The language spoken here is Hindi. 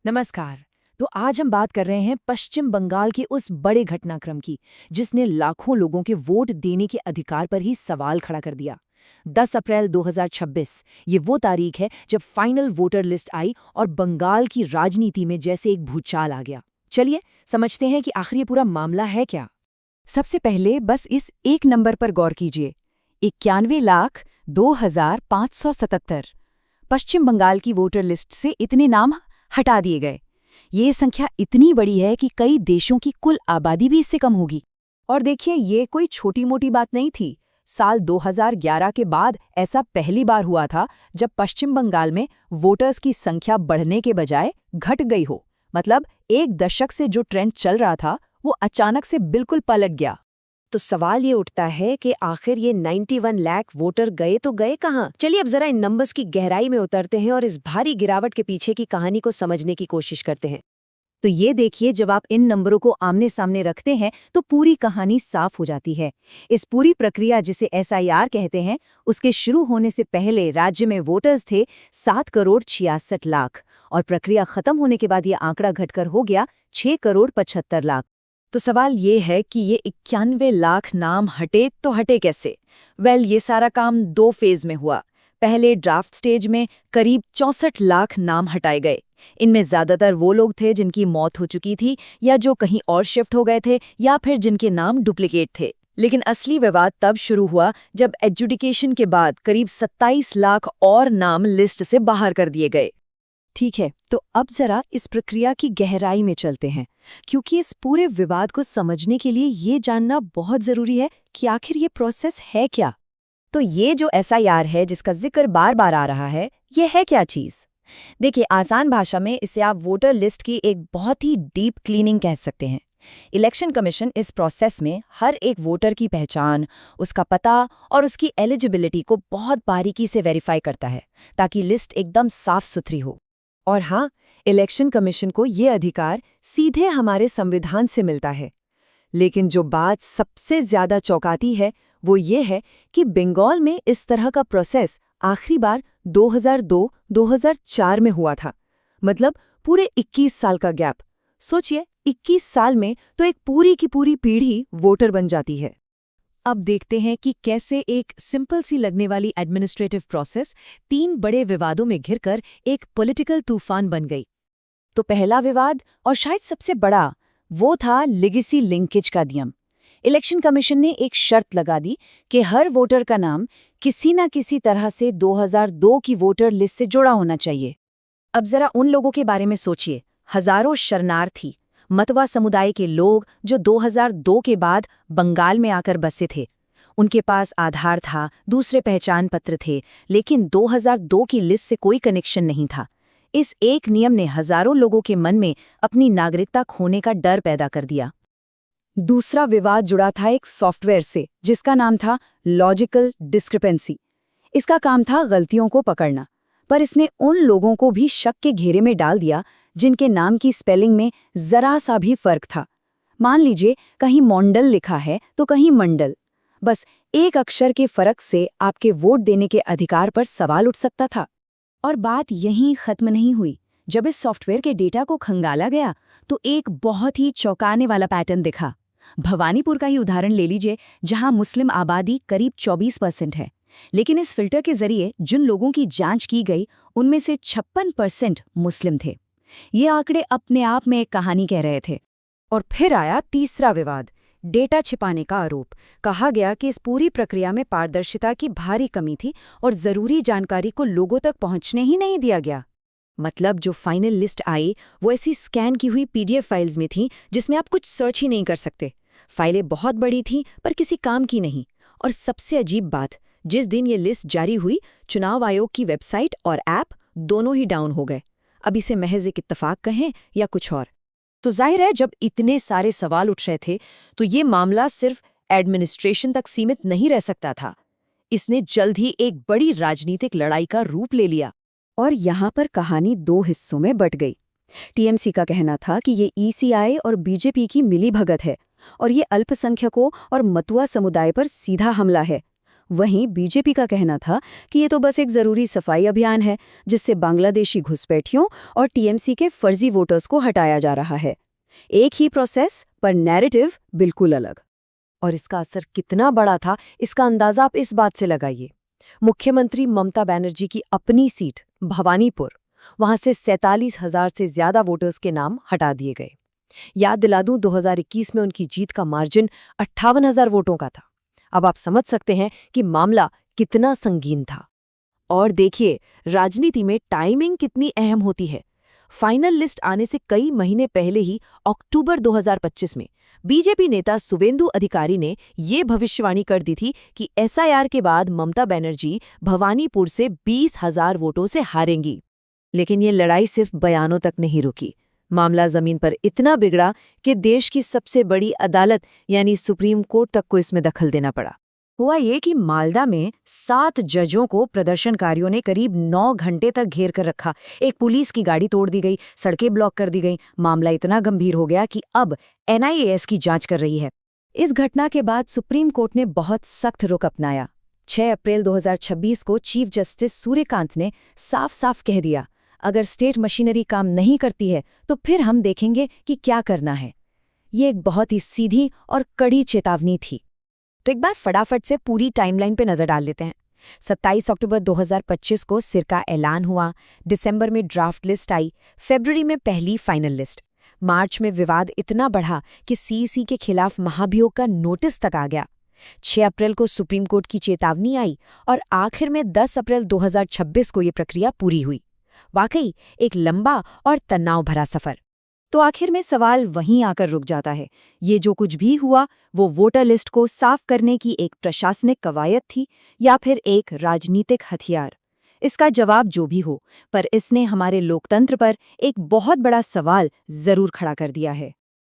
नमस्कार। तो आज हम बात कर रहे हैं पश्चिम बंगाल के उस बड़े घटनाक्रम की जिसने लाखों लोगों के वोट देने के अधिकार पर ही सवाल खड़ा कर दिया। 10 अप्रैल 2026 ये वो तारीख है जब फाइनल वोटर लिस्ट आई और बंगाल की राजनीति में जैसे एक भूचाल आ गया। चलिए समझते हैं कि आखिर ये पूरा मामला है क्या। सबसे पहले बस इस एक नंबर पर गौर कीजिए, 91,02,577। पश्चिम बंगाल की वोटर लिस्ट से इतने नाम हटा दिए गए। ये संख्या इतनी बड़ी है कि कई देशों की कुल आबादी भी इससे कम होगी। और देखिए ये कोई छोटी मोटी बात नहीं थी। साल 2011 के बाद ऐसा पहली बार हुआ था जब पश्चिम बंगाल में वोटर्स की संख्या बढ़ने के बजाय घट गई हो। मतलब एक दशक से जो ट्रेंड चल रहा था वो अचानक से बिल्कुल पलट गया। तो सवाल ये उठता है कि आखिर ये 91 लाख वोटर गए तो गए कहाँ? चलिए अब जरा इन नंबर्स की गहराई में उतरते हैं और इस भारी गिरावट के पीछे की कहानी को समझने की कोशिश करते हैं। तो ये देखिए, जब आप इन नंबरों को आमने सामने रखते हैं तो पूरी कहानी साफ हो जाती है। इस पूरी प्रक्रिया जिसे SIR कहते हैं, उसके शुरू होने से पहले राज्य में वोटर्स थे 7,66,00,000 और प्रक्रिया खत्म होने के बाद ये आंकड़ा घटकर हो गया 6,75,00,000। तो सवाल ये है कि ये 91 लाख नाम हटे तो हटे कैसे? ये सारा काम 2 फेज में हुआ। पहले ड्राफ्ट स्टेज में करीब 64 लाख नाम हटाए गए। इनमें ज्यादातर वो लोग थे जिनकी मौत हो चुकी थी या जो कहीं और शिफ्ट हो गए थे या फिर जिनके नाम डुप्लीकेट थे। लेकिन असली विवाद तब शुरू हुआ जब एडजुडिकेशन के बाद करीब 27 लाख और नाम लिस्ट से बाहर कर दिए गए। ठीक है, तो अब जरा इस प्रक्रिया की गहराई में चलते हैं, क्योंकि इस पूरे विवाद को समझने के लिए ये जानना बहुत जरूरी है कि आखिर ये प्रोसेस है क्या। तो ये जो SIR है जिसका जिक्र बार बार आ रहा है, ये है क्या चीज़? देखिए, आसान भाषा में इसे आप वोटर लिस्ट की एक बहुत ही डीप क्लीनिंग कह सकते हैं। इलेक्शन कमीशन इस प्रोसेस में हर एक वोटर की पहचान, उसका पता और उसकी एलिजिबिलिटी को बहुत बारीकी से वेरीफाई करता है ताकि लिस्ट एकदम साफ सुथरी हो। और हाँ, इलेक्शन कमीशन को ये अधिकार सीधे हमारे संविधान से मिलता है। लेकिन जो बात सबसे ज्यादा चौंकाती है वो ये है कि बंगाल में इस तरह का प्रोसेस आखिरी बार 2002-2004 में हुआ था। मतलब पूरे 21 साल का गैप। सोचिए, 21 साल में तो एक पूरी की पूरी पीढ़ी वोटर बन जाती है। अब देखते हैं कि कैसे एक सिंपल सी लगने वाली एडमिनिस्ट्रेटिव प्रोसेस 3 बड़े विवादों में घिरकर एक पॉलिटिकल तूफान बन गई। तो पहला विवाद, और शायद सबसे बड़ा, वो था लेगेसी लिंकेज का नियम। इलेक्शन कमीशन ने एक शर्त लगा दी कि हर वोटर का नाम किसी न किसी तरह से 2002 की वोटर लिस्ट से जुड़ा होना चाहिए। अब जरा उन लोगों के बारे में सोचिए, हजारों शरणार्थी, मतवा समुदाय के लोग जो 2002 के बाद बंगाल में आकर बसे थे। उनके पास आधार था, दूसरे पहचान पत्र थे, लेकिन 2002 की लिस्ट से कोई कनेक्शन नहीं था। इस एक नियम ने हजारों लोगों के मन में अपनी नागरिकता खोने का डर पैदा कर दिया। दूसरा विवाद जुड़ा था एक सॉफ्टवेयर से जिसका नाम था लॉजिकल डिस्क्रिपेंसी। इसका काम था गलतियों को पकड़ना, पर इसने उन लोगों को भी शक के घेरे में डाल दिया जिनके नाम की स्पेलिंग में जरा सा भी फर्क था। मान लीजिए कहीं मोंडल लिखा है तो कहीं मंडल। बस एक अक्षर के फर्क से आपके वोट देने के अधिकार पर सवाल उठ सकता था। और बात यहीं खत्म नहीं हुई। जब इस सॉफ्टवेयर के डेटा को खंगाला गया तो एक बहुत ही चौंकाने वाला पैटर्न दिखा। भवानीपुर का ही उदाहरण ले लीजिए, जहां मुस्लिम आबादी करीब 24% है, लेकिन इस फिल्टर के जरिए जिन लोगों की जांच की गई उनमें से 56% मुस्लिम थे। ये आंकड़े अपने आप में एक कहानी कह रहे थे। और फिर आया तीसरा विवाद, डेटा छिपाने का आरोप। कहा गया कि इस पूरी प्रक्रिया में पारदर्शिता की भारी कमी थी और जरूरी जानकारी को लोगों तक पहुंचने ही नहीं दिया गया। मतलब जो फाइनल लिस्ट आई वो ऐसी स्कैन की हुई PDF फाइल्स में थी जिसमें आप कुछ सर्च ही नहीं कर सकते। फाइलें बहुत बड़ी थीं पर किसी काम की नहीं। और सबसे अजीब बात, जिस दिन ये लिस्ट जारी हुई, चुनाव आयोग की वेबसाइट और ऐप दोनों ही डाउन हो गए। अब इसे महज एक इत्तेफाक कहें या कुछ और। तो जाहिर है, जब इतने सारे सवाल उठ रहे थे तो ये मामला सिर्फ एडमिनिस्ट्रेशन तक सीमित नहीं रह सकता था। इसने जल्द ही एक बड़ी राजनीतिक लड़ाई का रूप ले लिया। और यहाँ पर कहानी 2 हिस्सों में बट गई। TMC का कहना था कि ये ECI और BJP की मिलीभगत है और ये अल्पसंख्यकों और मतुआ समुदाय पर सीधा हमला है। वहीं बीजेपी का कहना था कि ये तो बस एक जरूरी सफाई अभियान है जिससे बांग्लादेशी घुसपैठियों और टीएमसी के फर्जी वोटर्स को हटाया जा रहा है। एक ही प्रोसेस पर नैरेटिव बिल्कुल अलग। और इसका असर कितना बड़ा था, इसका अंदाजा आप इस बात से लगाइए। मुख्यमंत्री ममता बनर्जी की अपनी सीट भवानीपुर, वहां से 47,000 से ज्यादा वोटर्स के नाम हटा दिए गए। याद दिला दूं, 2021 में उनकी जीत का मार्जिन 58,000 वोटों का था। अब आप समझ सकते हैं कि मामला कितना संगीन था। और देखिए, राजनीति में टाइमिंग कितनी अहम होती है। फाइनल लिस्ट आने से कई महीने पहले ही अक्टूबर 2025 में बीजेपी नेता सुवेंदु अधिकारी ने ये भविष्यवाणी कर दी थी कि एसआईआर के बाद ममता बनर्जी भवानीपुर से 20,000 वोटों से हारेंगी। लेकिन ये लड़ाई सिर्फ बयानों तक नहीं रुकी। मामला जमीन पर इतना बिगड़ा कि देश की सबसे बड़ी अदालत यानी सुप्रीम कोर्ट तक को इसमें दखल देना पड़ा। हुआ ये कि मालदा में 7 जजों को प्रदर्शनकारियों ने करीब 9 घंटे तक घेर कर रखा। एक पुलिस की गाड़ी तोड़ दी गई, सड़कें ब्लॉक कर दी गई। मामला इतना गंभीर हो गया कि अब एनआईए की जांच कर रही है। इस घटना के बाद सुप्रीम कोर्ट ने बहुत सख्त रुख अपनाया। 6 अप्रैल 2026 को चीफ जस्टिस सूर्यकांत ने साफ साफ कह दिया, अगर स्टेट मशीनरी काम नहीं करती है तो फिर हम देखेंगे कि क्या करना है। ये एक बहुत ही सीधी और कड़ी चेतावनी थी। तो एक बार फटाफट से पूरी टाइमलाइन पे नजर डाल लेते हैं। 27 अक्टूबर 2025 को सिर का ऐलान हुआ, दिसंबर में ड्राफ्ट लिस्ट आई, फरवरी में पहली फाइनल लिस्ट। मार्च में विवाद इतना बढ़ा कि सीईसी के खिलाफ महाभियोग का नोटिस तक आ गया। 6 अप्रैल को सुप्रीम कोर्ट की चेतावनी आई और आखिर में 10 अप्रैल 2026 को ये प्रक्रिया पूरी हुई। वाकई एक लंबा और तनाव भरा सफर। तो आखिर में सवाल वहीं आकर रुक जाता है, ये जो कुछ भी हुआ वो वोटर लिस्ट को साफ करने की एक प्रशासनिक कवायद थी या फिर एक राजनीतिक हथियार? इसका जवाब जो भी हो, पर इसने हमारे लोकतंत्र पर एक बहुत बड़ा सवाल जरूर खड़ा कर दिया है।